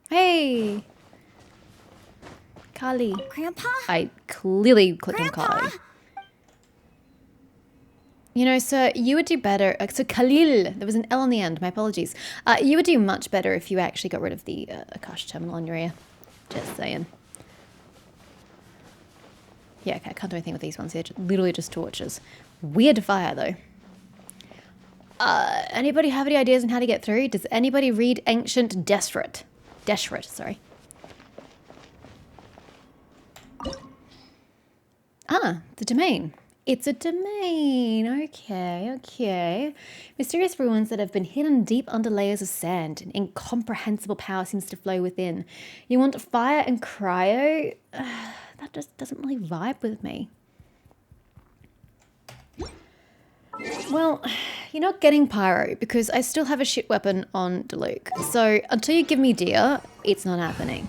Hey! Carly. Grandpa? I clearly clicked on Grandpa? Carly. You know, sir, you would do better. So Khalil, there was an L on the end. My apologies. You would do much better if you actually got rid of the Akash terminal on your ear. Just saying. Yeah, okay, I can't do anything with these ones. They're literally just torches. Weird fire, though. Anybody have any ideas on how to get through? Does anybody read Ancient Desperate? Desperate, sorry. Ah, the domain. It's a domain. Okay, okay. Mysterious ruins that have been hidden deep under layers of sand. An incomprehensible power seems to flow within. You want fire and cryo? That just doesn't really vibe with me. Well, you're not getting pyro because I still have a shit weapon on Deluke. So until you give me deer, it's not happening.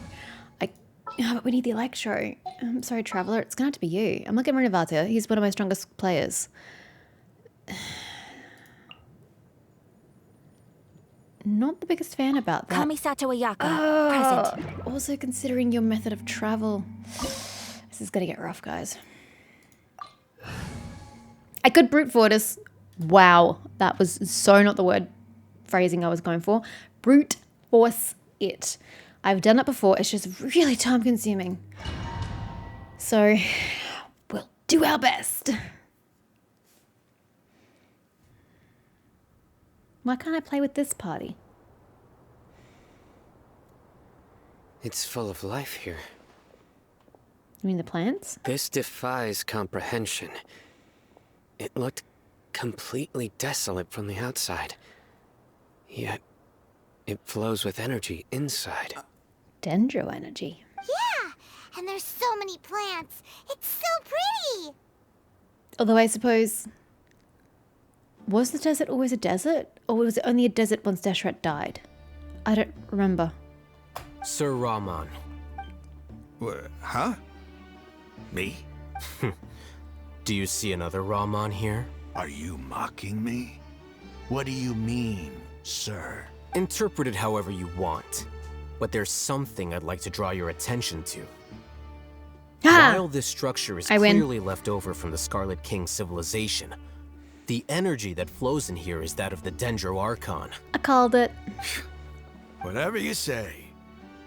But we need the electro. I'm sorry, Traveler. It's going to have to be you. I'm not getting rid of Aether. He's one of my strongest players. Not the biggest fan about that. Kamisato Ayaka, present. Also considering your method of travel. This is going to get rough, guys. I could brute force. Wow. That was so not the word phrasing I was going for. Brute force it. I've done it before. It's just really time consuming. So we'll do our best. Why can't I play with this party? It's full of life here. You mean the plants? This defies comprehension. It looked completely desolate from the outside. Yet, it flows with energy inside. Dendro energy. Yeah, and there's so many plants. It's so pretty. Although I suppose... Was the desert always a desert? Or was it only a desert once Deshret died? I don't remember. Sir Rahman. Huh? Me? Do you see another Rahman here? Are you mocking me? What do you mean, sir? Interpret it however you want. But there's something I'd like to draw your attention to. Ah! While this structure is I win. clearly left over from the Scarlet King civilization, the energy that flows in here is that of the Dendro Archon. I called it. Whatever you say.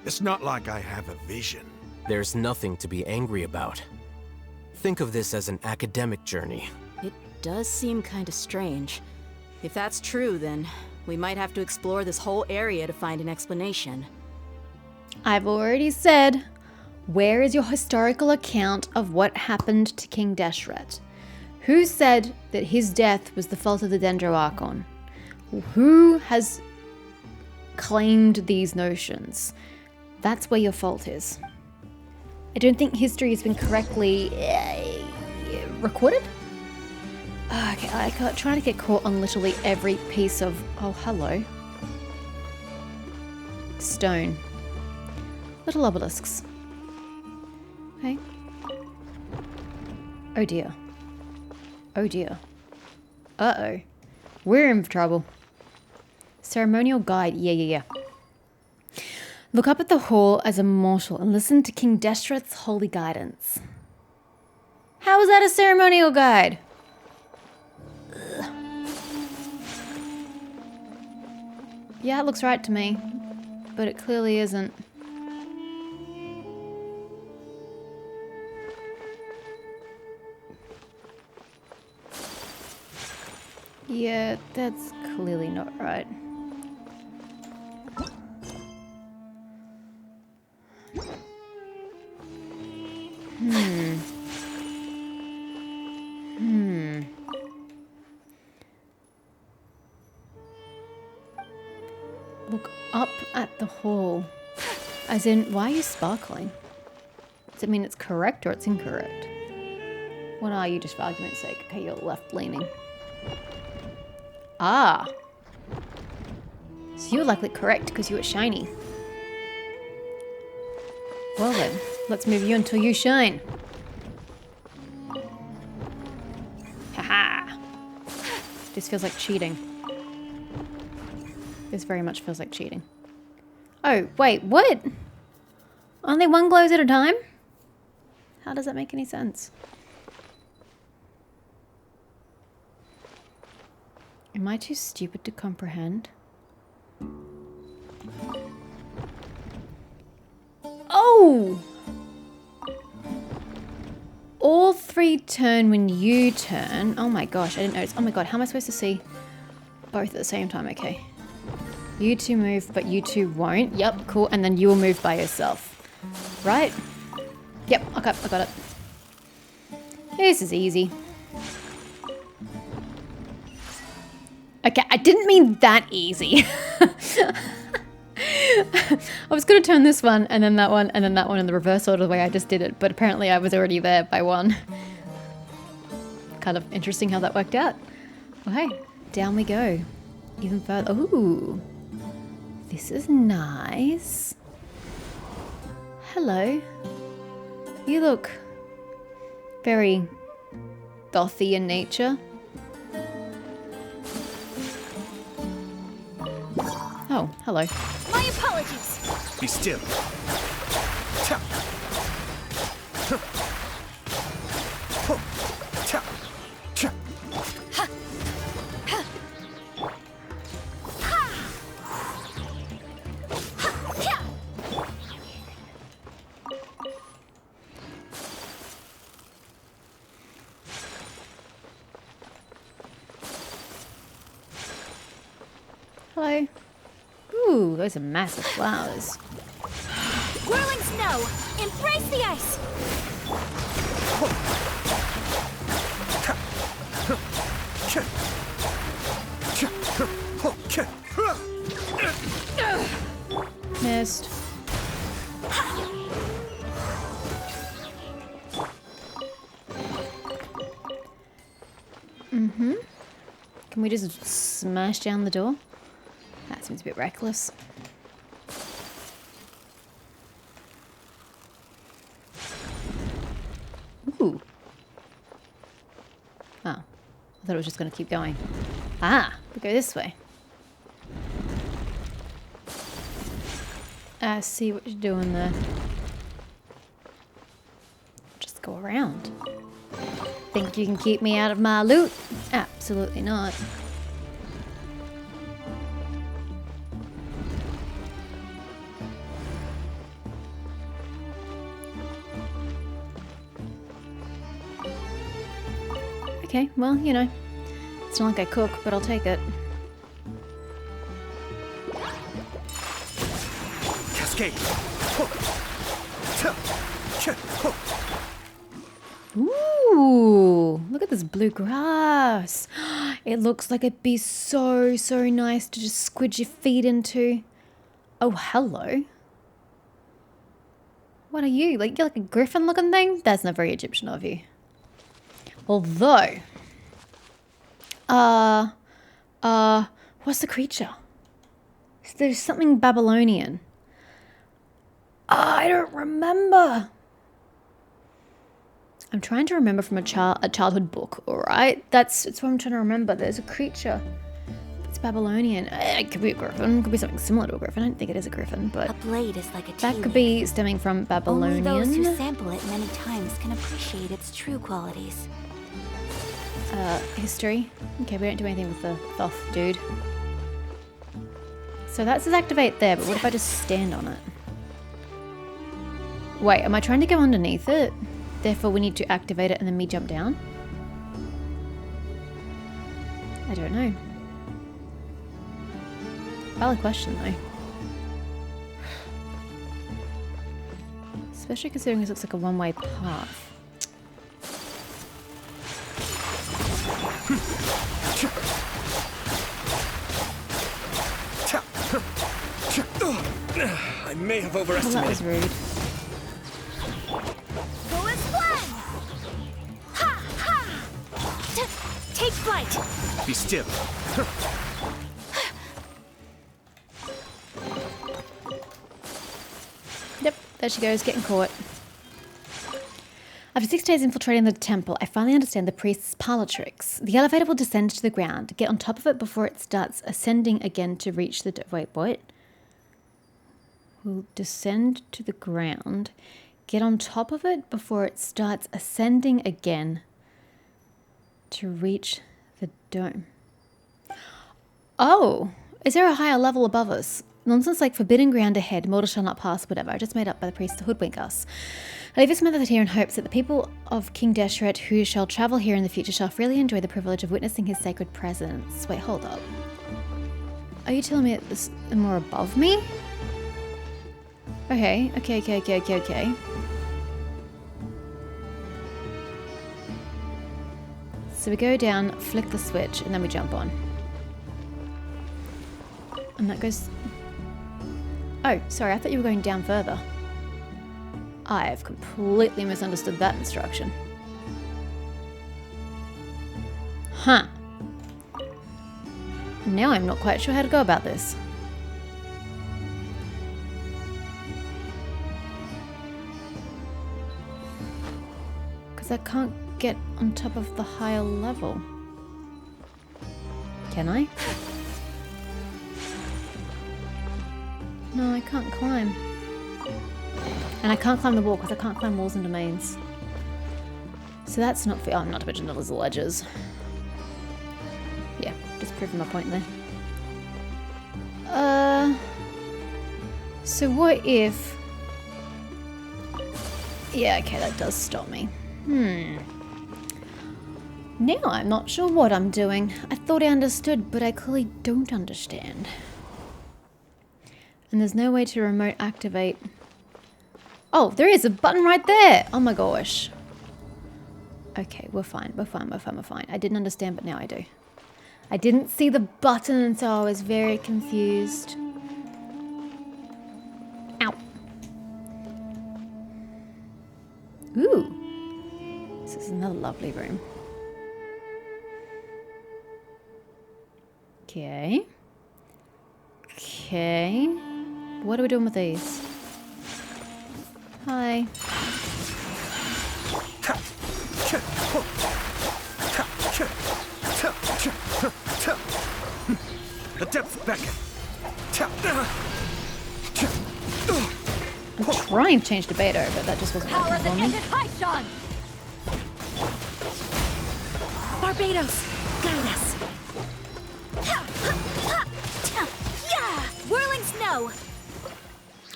It's not like I have a vision. There's nothing to be angry about. Think of this as an academic journey. It does seem kind of strange. If that's true, then we might have to explore this whole area to find an explanation. I've already said, where is your historical account of what happened to King Deshret? Who said that his death was the fault of the Dendro Archon? Who has claimed these notions? That's where your fault is. I don't think history has been correctly recorded. Okay, I can't try to get caught on literally every piece of... Oh, hello. Stone. Little obelisks. Okay. Oh dear. Oh dear. Uh-oh. We're in trouble. Ceremonial guide. Yeah. Look up at the hall as a mortal and listen to King Deshret's holy guidance. How is that a ceremonial guide? Ugh. Yeah, it looks right to me, but it clearly isn't. Yeah, that's clearly not right. Look up at the hall. As in, why are you sparkling? Does it mean it's correct or it's incorrect? What are you, just for argument's sake? Okay, you're left-leaning. Ah. So you were likely correct because you were shiny. Well then, let's move you until you shine. Haha. This feels like cheating. This very much feels like cheating. Oh, wait, what? Only one glows at a time? How does that make any sense? Am I too stupid to comprehend? Oh! All three turn when you turn. Oh my gosh, I didn't notice. Oh my god, how am I supposed to see both at the same time? Okay. You two move, but you two won't. Yep, cool. And then you will move by yourself. Right? Yep, okay, I got it. This is easy. Okay, I didn't mean that easy. I was going to turn this one, and then that one, and then that one in the reverse order the way I just did it, but apparently I was already there by one. Kind of interesting how that worked out. Okay, down we go. Even further. Ooh. This is nice. Hello. You look very gothy in nature. Oh, hello. My apologies. Be still. Hello. Ooh, those are massive flowers. Whirling snow. Embrace the ice. Missed. Mm-hmm. Can we just smash down the door? That seems a bit reckless. Ooh. Oh. I thought it was just going to keep going. Ah, we go this way. I see what you're doing there. Just go around. Think you can keep me out of my loot? Absolutely not. Okay, well, you know, it's not like I cook, but I'll take it. Cascade. Ooh, look at this blue grass. It looks like it'd be so, so nice to just squidge your feet into. Oh, hello. What are you? Like, you're like a griffin looking thing? That's not very Egyptian of you. Although, what's the creature? There's something Babylonian. I don't remember. I'm trying to remember from a childhood book, alright? That's what I'm trying to remember. There's a creature. It's Babylonian. It could be a griffin. It could be something similar to a griffin. I don't think it is a griffin, but A blade is like a that could be stemming from Babylonian. Only those who sample it many times can appreciate its true qualities. History. Okay, we don't do anything with the Thoth dude. So that says activate there, but what if I just stand on it? Wait, am I trying to go underneath it? Therefore we need to activate it and then me jump down? I don't know. Valid question though. Especially considering this looks like a one-way path. I may have Well, that overestimated. was rude. Go as planned! Ha! Ha! Take flight! Be still. Yep, there she goes, getting caught. After 6 days infiltrating the temple, I finally understand the priest's parlor tricks. The elevator will descend to the ground. Get on top of it before it starts ascending again to reach the... Wait, what? We'll descend to the ground, get on top of it before it starts ascending again to reach the dome. Oh, is there a higher level above us? Nonsense like forbidden ground ahead, mortal shall not pass, whatever. I just made up by the priest to hoodwink us. I leave this method here in hopes that the people of King Deshret who shall travel here in the future shall freely enjoy the privilege of witnessing his sacred presence. Wait, hold up. Are you telling me it's more above me? Okay. So we go down, flick the switch, and then we jump on. And that goes... Oh, sorry, I thought you were going down further. I have completely misunderstood that instruction. Huh. Now I'm not quite sure how to go about this. Because I can't get on top of the higher level. Can I? No, I can't climb. And I can't climb the wall because I can't climb walls and domains. So that's not fair. Oh, not to mention those ledges. Yeah, just proving my point there. So what if... Yeah, okay, that does stop me. Now I'm not sure what I'm doing. I thought I understood, but I clearly don't understand. And there's no way to remote activate. Oh, there is a button right there. Oh my gosh. Okay, we're fine. We're fine. I didn't understand, but now I do. I didn't see the button, and so I was very confused. Ow. Ooh. This is another lovely room. Okay. Okay. What are we doing with these? Hi. The depth beckon. I'm trying to change to beta, but that just wasn't working for me. Barbados, guide us. Yeah! Whirling snow!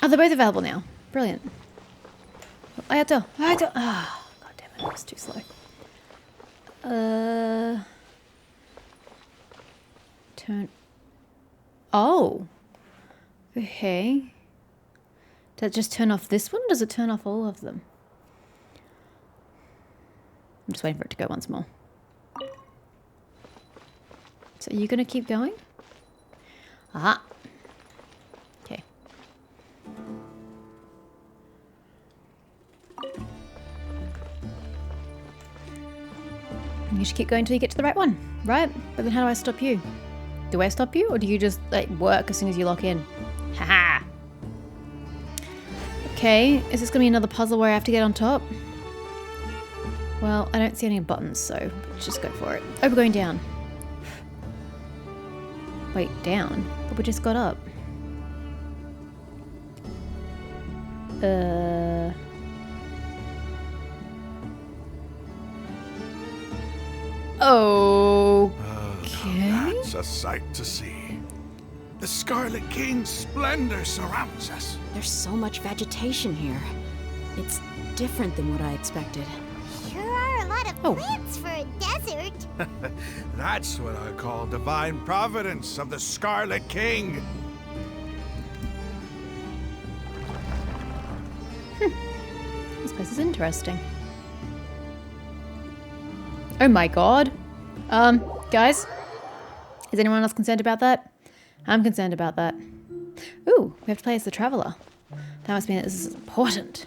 Oh, they're both available now. Brilliant. Aether. Aether. Ah, god damn it, it was too slow. Turn. Oh. Okay. Does it just turn off this one, or does it turn off all of them? I'm just waiting for it to go once more. So are you gonna keep going? Aha. Okay. You should keep going until you get to the right one, right? But then how do I stop you? Do I stop you, or do you just like work as soon as you lock in? Haha. Okay, is this gonna be another puzzle where I have to get on top? Well, I don't see any buttons, so let's just go for it. Oh, we're going down. Wait, down? But we just got up. Okay. That's a sight to see. The Scarlet King's splendor surrounds us. There's so much vegetation here. It's different than what I expected. Sure are a lot of plants for a desert. That's what I call divine providence of the Scarlet King. This place is interesting. Oh my god. Guys? Is anyone else concerned about that? I'm concerned about that. Ooh, we have to play as the Traveler. That must mean that this is important.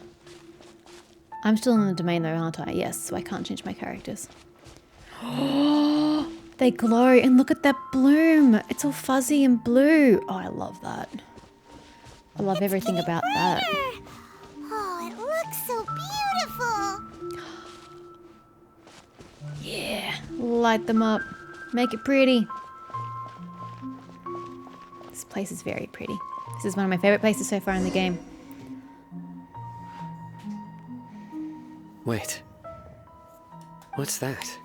I'm still in the domain though, aren't I? Yes, so I can't change my characters. Oh, they glow, and look at that bloom. It's all fuzzy and blue. Oh, I love that. I love everything about that. Oh, it looks so beautiful. Yeah, light them up. Make it pretty. This place is very pretty. This is one of my favorite places so far in the game. Wait. What's that?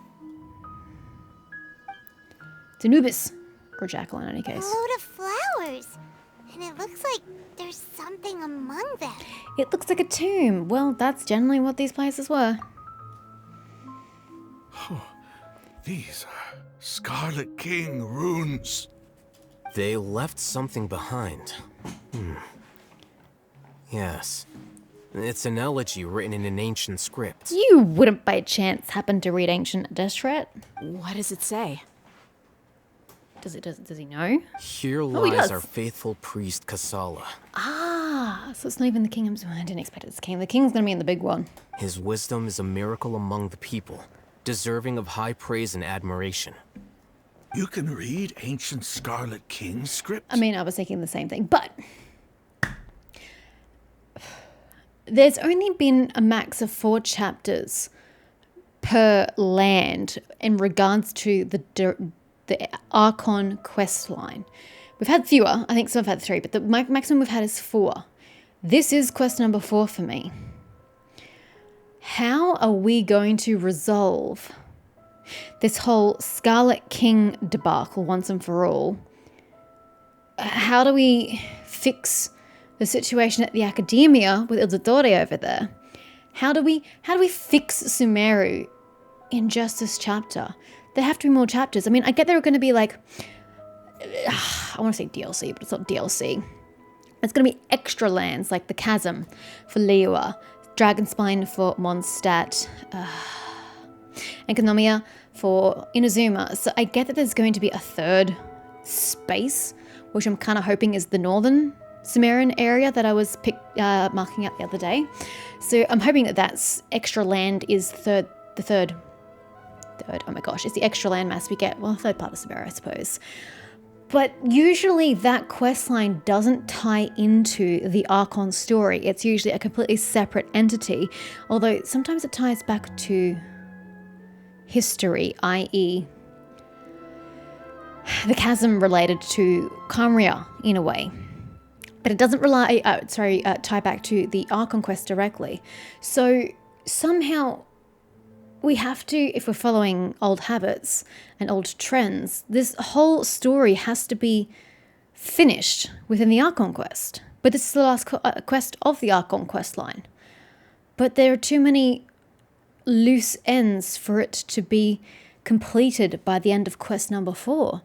It's Anubis. Or Jackal in any case. A load of flowers. And it looks like there's something among them. It looks like a tomb. Well, that's generally what these places were. These are Scarlet King runes. They left something behind. Yes. It's an elegy written in an ancient script. You wouldn't by chance happen to read Ancient Deshret? What does it say? Does he know? Here he lies does. our faithful priest Kasala. Ah, so it's not even the king himself. I didn't expect it was the king. The king's gonna be in the big one. His wisdom is a miracle among the people, deserving of high praise and admiration. You can read ancient Scarlet King script? I mean, I was thinking the same thing, but there's only been a max of 4 chapters per land in regards to the Archon quest line. We've had fewer. I think some have had 3, but the maximum we've had is 4. This is quest number 4 for me. How are we going to resolve this whole Scarlet King debacle once and for all? How do we fix the situation at the academia with Ilzadori over there? How do we fix Sumeru in just this chapter? There have to be more chapters. I mean, I get there are going to be like, I want to say DLC, but it's not DLC. It's going to be extra lands like the Chasm for Liua, Dragonspine for Mondstadt, and Konomiya for Inazuma. So I get that there's going to be a 3rd space, which I'm kind of hoping is the northern Sumerian area that I was marking out the other day. So I'm hoping that that's extra land is the third. Oh my gosh, it's the extra landmass we get. Well, 3rd part of Sumeru, I suppose. But usually that quest line doesn't tie into the Archon story. It's usually a completely separate entity, although sometimes it ties back to history, i.e. the chasm related to Kamria in a way. But it doesn't tie back to the Archon quest directly. So somehow we have to, if we're following old habits and old trends, this whole story has to be finished within the Archon quest. But this is the last quest of the Archon quest line. But there are too many loose ends for it to be completed by the end of quest number 4.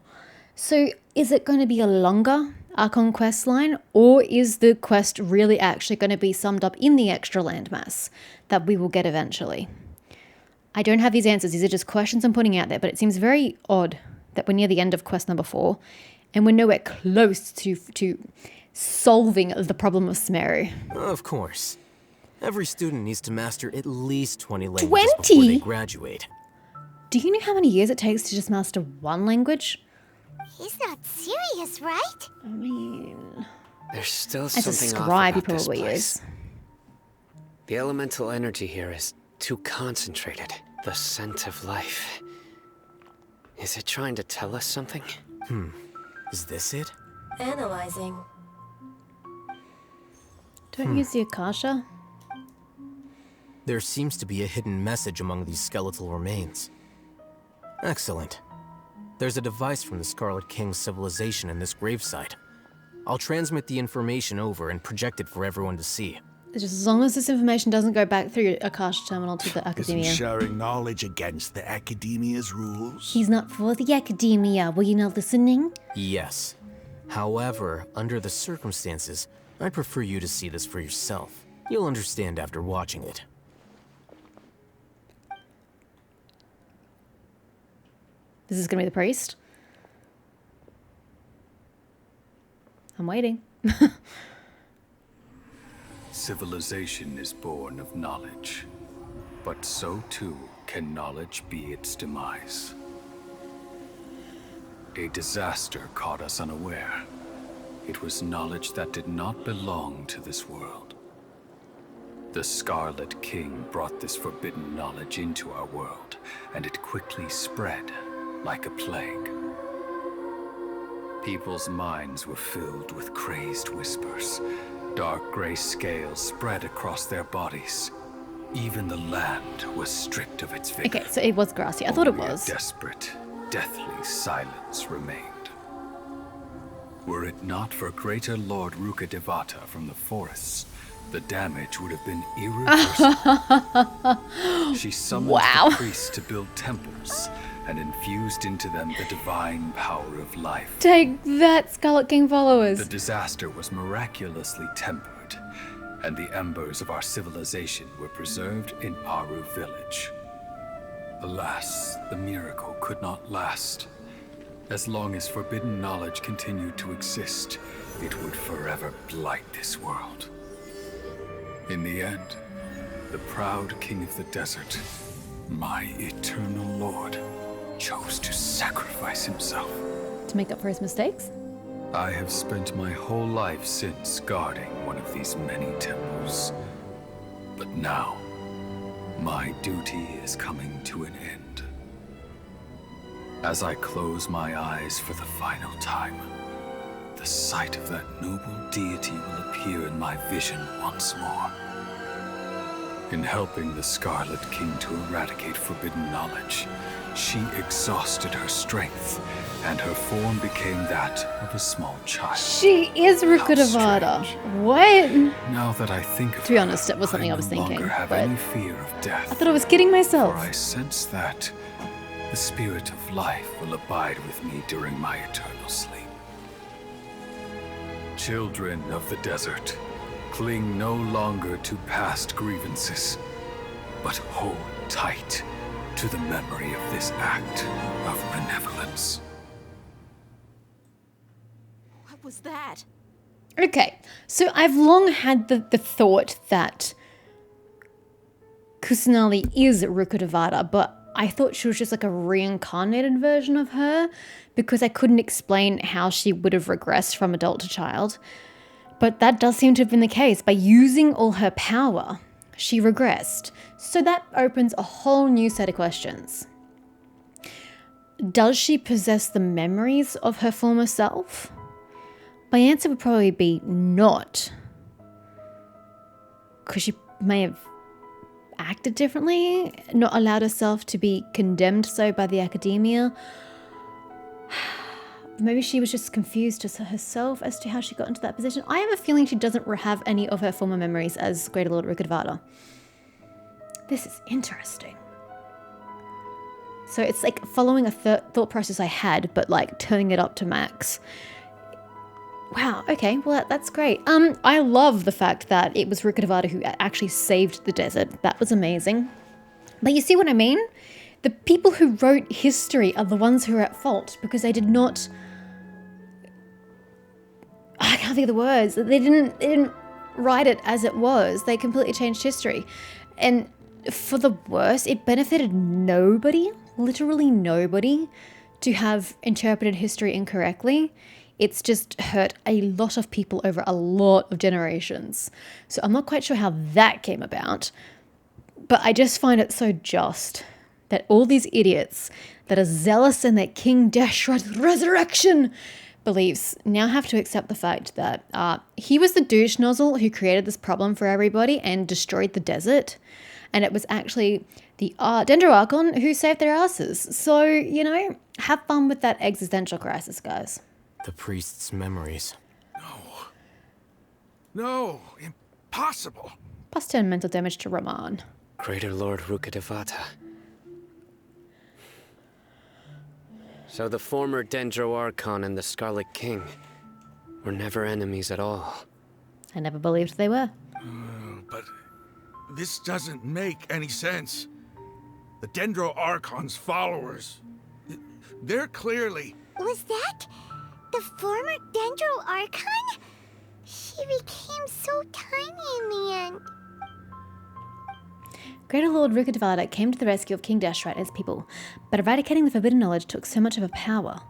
So is it going to be a longer Archon quest line, or is the quest really actually going to be summed up in the extra landmass that we will get eventually? I don't have these answers. These are just questions I'm putting out there, but it seems very odd that we're near the end of quest number 4 and we're nowhere close to solving the problem of Sumeru. Of course. Every student needs to master at least 20 languages before 20? they graduate. Do you know how many years it takes to just master one language? He's not serious, right? I mean, There's still as a something off scribe, he about this probably place. is. The elemental energy here is too concentrated. The scent of life. Is it trying to tell us something? Is this it? Analyzing. Don't use the Akasha. There seems to be a hidden message among these skeletal remains. Excellent. There's a device from the Scarlet King's civilization in this gravesite. I'll transmit the information over and project it for everyone to see. Just as long as this information doesn't go back through Akasha Terminal to the Isn't academia. sharing knowledge against the academia's rules? He's not for the academia. Were you not listening? Yes. However, under the circumstances, I'd prefer you to see this for yourself. You'll understand after watching it. This is going to be the priest. I'm waiting. Civilization is born of knowledge, but so too can knowledge be its demise. A disaster caught us unaware. It was knowledge that did not belong to this world. The Scarlet King brought this forbidden knowledge into our world, and it quickly spread like a plague. People's minds were filled with crazed whispers. Dark gray scales spread across their bodies. Even the land was stripped of its vigor. Okay, so it was grassy. I thought it Only a was. desperate, deathly silence remained. Were it not for Greater Lord Rukkhadevata from the forests, the damage would have been irreversible. She summoned the priests to build temples and infused into them the divine power of life. Take that, Scarlet King followers. The disaster was miraculously tempered, and the embers of our civilization were preserved in Aru village. Alas, the miracle could not last. As long as forbidden knowledge continued to exist, it would forever blight this world. In the end, the proud king of the desert, my eternal lord, chose to sacrifice himself. To make up for his mistakes? I have spent my whole life since guarding one of these many temples. But now, my duty is coming to an end. As I close my eyes for the final time, the sight of that noble deity will appear in my vision once more. In helping the Scarlet King to eradicate forbidden knowledge, she exhausted her strength, and her form became that of a small child. She is Rukkhadevata. What? Now that I think of To be honest, it was something I was no thinking, longer have but any fear of death. I thought I was kidding myself. For I sense that the spirit of life will abide with me during my eternal sleep. Children of the desert, cling no longer to past grievances, but hold tight to the memory of this act of benevolence. What was that? Okay, so I've long had the thought that Kusanali is Rukkhadevata, but I thought she was just like a reincarnated version of her because I couldn't explain how she would have regressed from adult to child. But that does seem to have been the case. By using all her power, she regressed. So that opens a whole new set of questions. Does she possess the memories of her former self? My answer would probably be not. Because she may have acted differently, not allowed herself to be condemned so by the academia. Maybe she was just confused as to herself as to how she got into that position. I have a feeling she doesn't have any of her former memories as Greater Lord Rukkhadevata. This is interesting. So it's like following a thought process I had, but like turning it up to max. Wow, okay, well that's great. I love the fact that it was Rukkhadevata who actually saved the desert. That was amazing. But you see what I mean? The people who wrote history are the ones who are at fault because they did not... I can't think of the words. They didn't write it as it was. They completely changed history. And for the worse, it benefited nobody, literally nobody, to have interpreted history incorrectly. It's just hurt a lot of people over a lot of generations. So I'm not quite sure how that came about, but I just find it so just that all these idiots that are zealous in their King Deshret's resurrection beliefs now have to accept the fact that he was the douche nozzle who created this problem for everybody and destroyed the desert. And it was actually the Dendroarchon who saved their asses. So, you know, have fun with that existential crisis, guys. The priest's memories. No, impossible. Plus 10 mental damage to Raman. Greater Lord Rukkhadevata. So the former Dendroarchon and the Scarlet King were never enemies at all. I never believed they were. But this doesn't make any sense. The Dendroarchon's followers, they're clearly... Was that the former Dendroarchon? She became so tiny in the end. Greater Lord Rukkhadevata came to the rescue of King Deshret and his people, but eradicating the forbidden knowledge took so much of her power.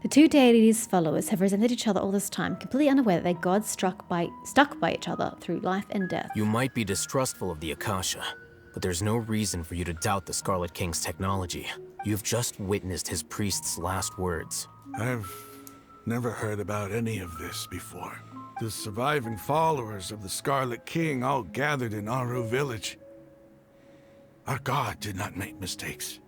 The two deities' followers have resented each other all this time, completely unaware that their gods stuck by each other through life and death. You might be distrustful of the Akasha, but there's no reason for you to doubt the Scarlet King's technology. You've just witnessed his priest's last words. I've Never heard about any of this before. The surviving followers of the Scarlet King all gathered in Aru village. Our god did not make mistakes.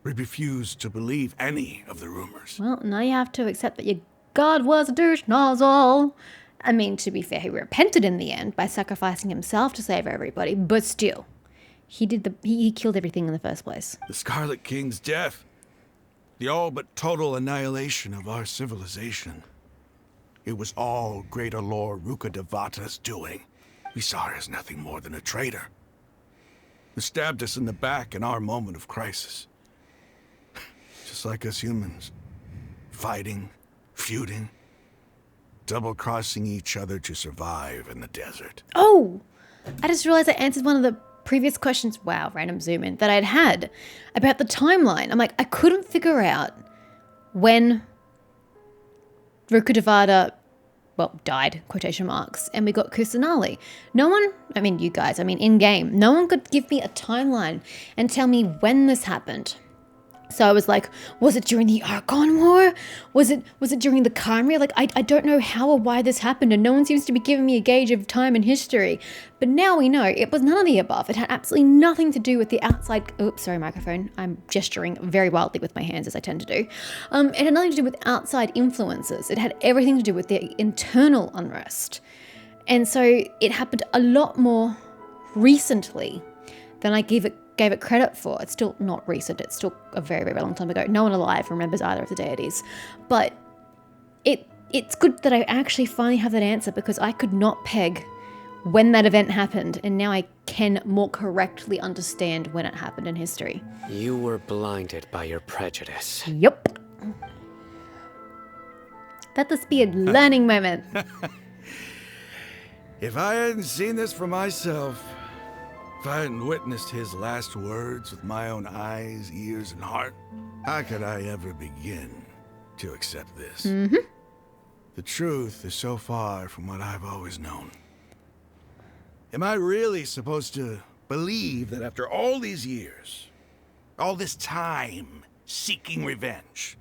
We refused to believe any of the rumors. Well, now you have to accept that your god was a douche nozzle. I mean, to be fair, he repented in the end by sacrificing himself to save everybody, but still, he killed everything in the first place. The Scarlet King's death, the all but total annihilation of our civilization. It was all Greater Lord Rukkhadevata's doing. We saw her as nothing more than a traitor, who stabbed us in the back in our moment of crisis. Just like us humans, fighting, feuding, double-crossing each other to survive in the desert. Oh, I just realized I answered one of the previous questions, wow, random zoom in, that I'd had about the timeline. I'm like, I couldn't figure out when Rukkhadevata, well, died, quotation marks, and we got Kusanali. No one, I mean you guys, I mean in-game, no one could give me a timeline and tell me when this happened. So I was like, was it during the Archon War? Was it during the Chimera? Like, I don't know how or why this happened, and no one seems to be giving me a gauge of time and history. But now we know it was none of the above. It had absolutely nothing to do with the outside... Oops, sorry, microphone. I'm gesturing very wildly with my hands, as I tend to do. It had nothing to do with outside influences. It had everything to do with the internal unrest. And so it happened a lot more recently than I gave it credit for. It's still not recent. It's still a very, very long time ago. No one alive remembers either of the deities. But it's good that I actually finally have that answer, because I could not peg when that event happened, and now I can more correctly understand when it happened in history. You were blinded by your prejudice. Yup. Let this be a learning moment. If I hadn't seen this for myself, if I hadn't witnessed his last words with my own eyes, ears, and heart, how could I ever begin to accept this? The truth is so far from what I've always known. Am I really supposed to believe that after all these years, all this time seeking revenge,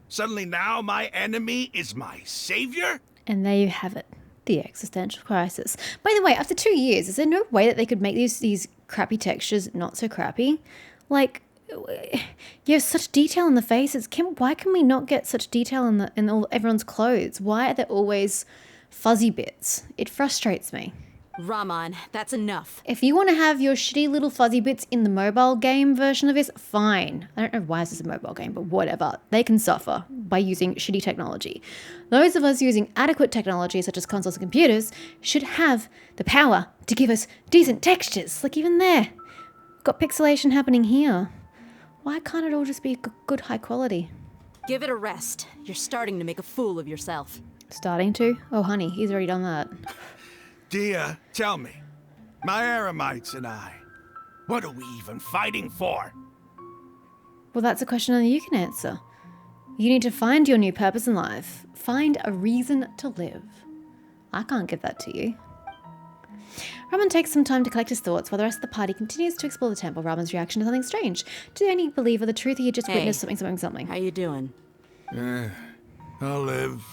suddenly now my enemy is my savior? And there you have it. The existential crisis. By the way, after 2 years, is there no way that they could make these crappy textures not so crappy? Like, you have such detail in the faces. Why can we not get such detail in everyone's clothes? Why are there always fuzzy bits? It frustrates me. Raman, that's enough. If you want to have your shitty little fuzzy bits in the mobile game version of this, fine. I don't know why this is a mobile game, but whatever. They can suffer by using shitty technology. Those of us using adequate technology, such as consoles and computers, should have the power to give us decent textures. Like even there. Got pixelation happening here. Why can't it all just be good high quality? Give it a rest. You're starting to make a fool of yourself. Starting to? Oh honey, he's already done that. Dia, tell me, my Eremites and I, what are we even fighting for? Well, that's a question only you can answer. You need to find your new purpose in life. Find a reason to live. I can't give that to you. Raman takes some time to collect his thoughts while the rest of the party continues to explore the temple. Raman's reaction to something strange. To any believer, the truth he had just witnessed something. How you doing? I'll live.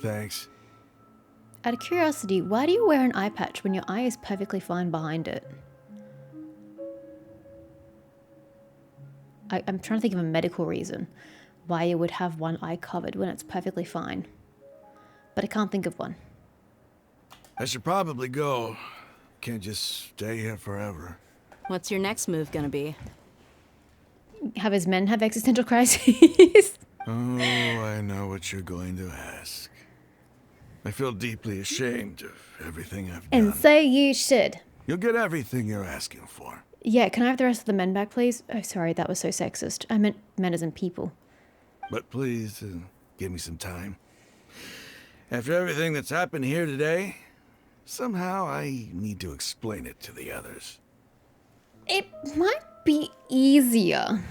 Thanks. Out of curiosity, why do you wear an eye patch when your eye is perfectly fine behind it? I'm trying to think of a medical reason why you would have one eye covered when it's perfectly fine. But I can't think of one. I should probably go. Can't just stay here forever. What's your next move gonna be? Have his men have existential crises? Oh, I know what you're going to ask. I feel deeply ashamed of everything I've done. And so you should. You'll get everything you're asking for. Yeah, can I have the rest of the men back, please? Oh, sorry, that was so sexist. I meant men as in people. But please, give me some time. After everything that's happened here today, somehow I need to explain it to the others. It might be easier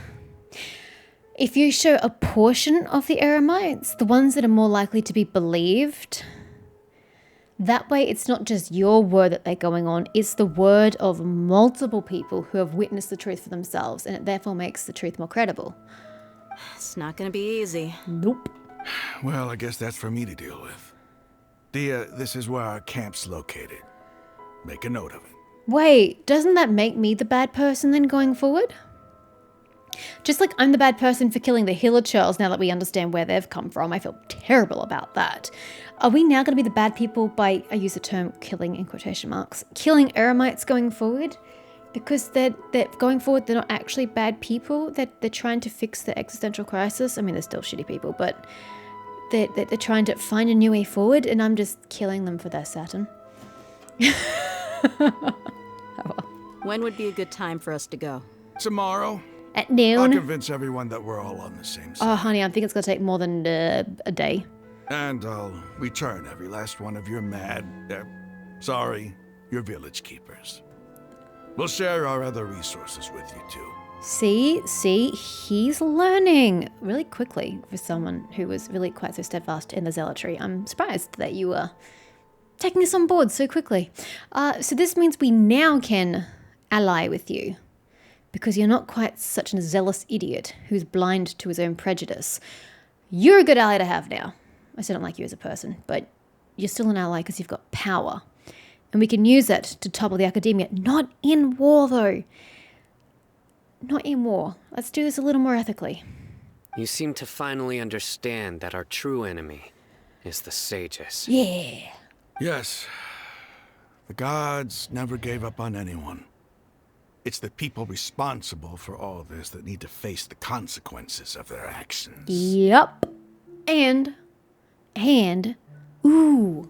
if you show a portion of the Eremites, the ones that are more likely to be believed. That way, it's not just your word that they're going on, it's the word of multiple people who have witnessed the truth for themselves, and it therefore makes the truth more credible. It's not gonna be easy. Nope. Well, I guess that's for me to deal with. Dia, this is where our camp's located. Make a note of it. Wait, doesn't that make me the bad person then going forward? Just like I'm the bad person for killing the healer churls now that we understand where they've come from. I feel terrible about that. Are we now going to be the bad people by, I use the term killing in quotation marks, killing eremites going forward? Because they're going forward, they're not actually bad people. They're trying to fix the existential crisis. I mean, they're still shitty people, but they're trying to find a new way forward, and I'm just killing them for their Saturn. Oh, well. When would be a good time for us to go? Tomorrow, At I'll noon. convince everyone that we're all on the same side. Oh, honey, I think it's going to take more than a day. And I'll return every last one of your your village keepers. We'll share our other resources with you too. See, he's learning really quickly for someone who was really quite so steadfast in the zealotry. I'm surprised that you were taking this on board so quickly. So this means we now can ally with you, because you're not quite such a zealous idiot who's blind to his own prejudice. You're a good ally to have now. I still don't like you as a person, but you're still an ally because you've got power. And we can use it to topple the academia. Not in war, though. Not in war. Let's do this a little more ethically. You seem to finally understand that our true enemy is the sages. Yeah. Yes. The gods never gave up on anyone. It's the people responsible for all this that need to face the consequences of their actions. Yup. And, ooh.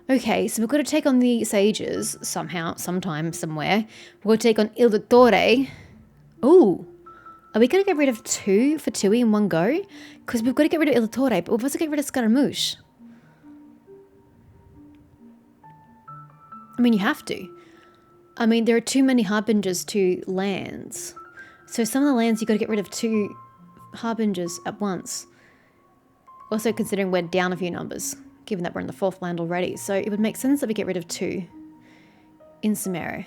Okay, so we've got to take on the sages somehow, sometime, somewhere. We're going to take on Il Dottore. Ooh. Are we going to get rid of two for Tui in one go? Because we've got to get rid of Il Dottore, but we've also got to get rid of Scaramouche. I mean, you have to. I mean, there are too many harbingers to lands. So some of the lands you've got to get rid of 2 harbingers at once. Also considering we're down a few numbers, given that we're in the 4th land already. So it would make sense that we get rid of 2 in Sumeru.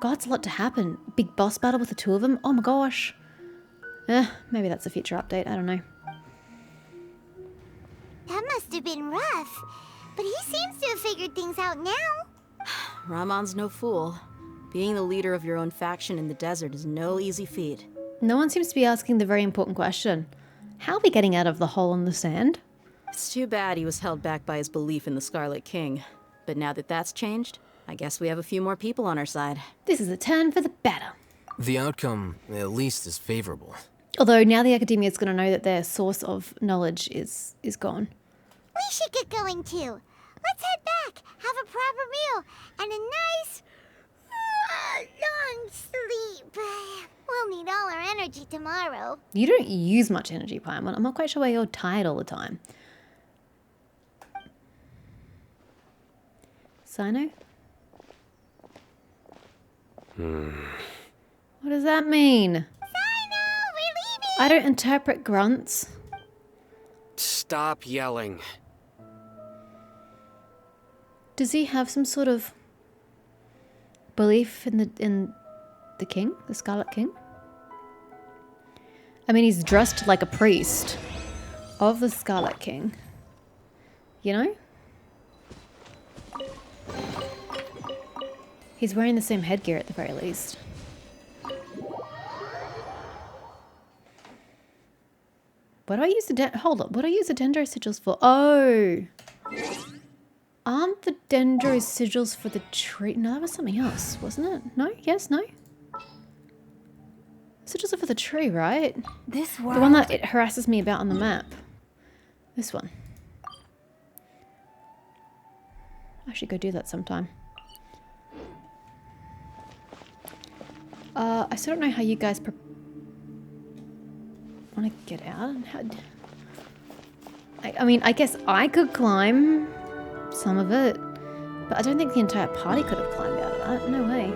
God, it's a lot to happen. Big boss battle with the 2 of them? Oh my gosh. Maybe that's a future update. I don't know. That must have been rough. But he seems to have figured things out now. Ramon's no fool. Being the leader of your own faction in the desert is no easy feat. No one seems to be asking the very important question. How are we getting out of the hole in the sand? It's too bad he was held back by his belief in the Scarlet King. But now that that's changed, I guess we have a few more people on our side. This is a turn for the better. The outcome, at least, is favorable. Although now the academia is going to know that their source of knowledge is gone. We should get going too. Let's head back, have a proper meal, and a nice, long sleep. We'll need all our energy tomorrow. You don't use much energy, Paimon. I'm not quite sure why you're tired all the time. Sino? What does that mean? Sino, we're leaving! I don't interpret grunts. Stop yelling. Does he have some sort of belief in the king, the Scarlet King? I mean, he's dressed like a priest of the Scarlet King. You know? He's wearing the same headgear at the very least. What do I use the hold up? What do I use the dendro sigils for? Oh. Aren't the dendro sigils for the tree? No, that was something else, wasn't it? No? Yes? No? Sigils are for the tree, right? This The one that it harasses me about on the map. This one. I should go do that sometime. I still don't know how you guys want to get out. I mean, I guess I could climb some of it, but I don't think the entire party could have climbed out of that. No way.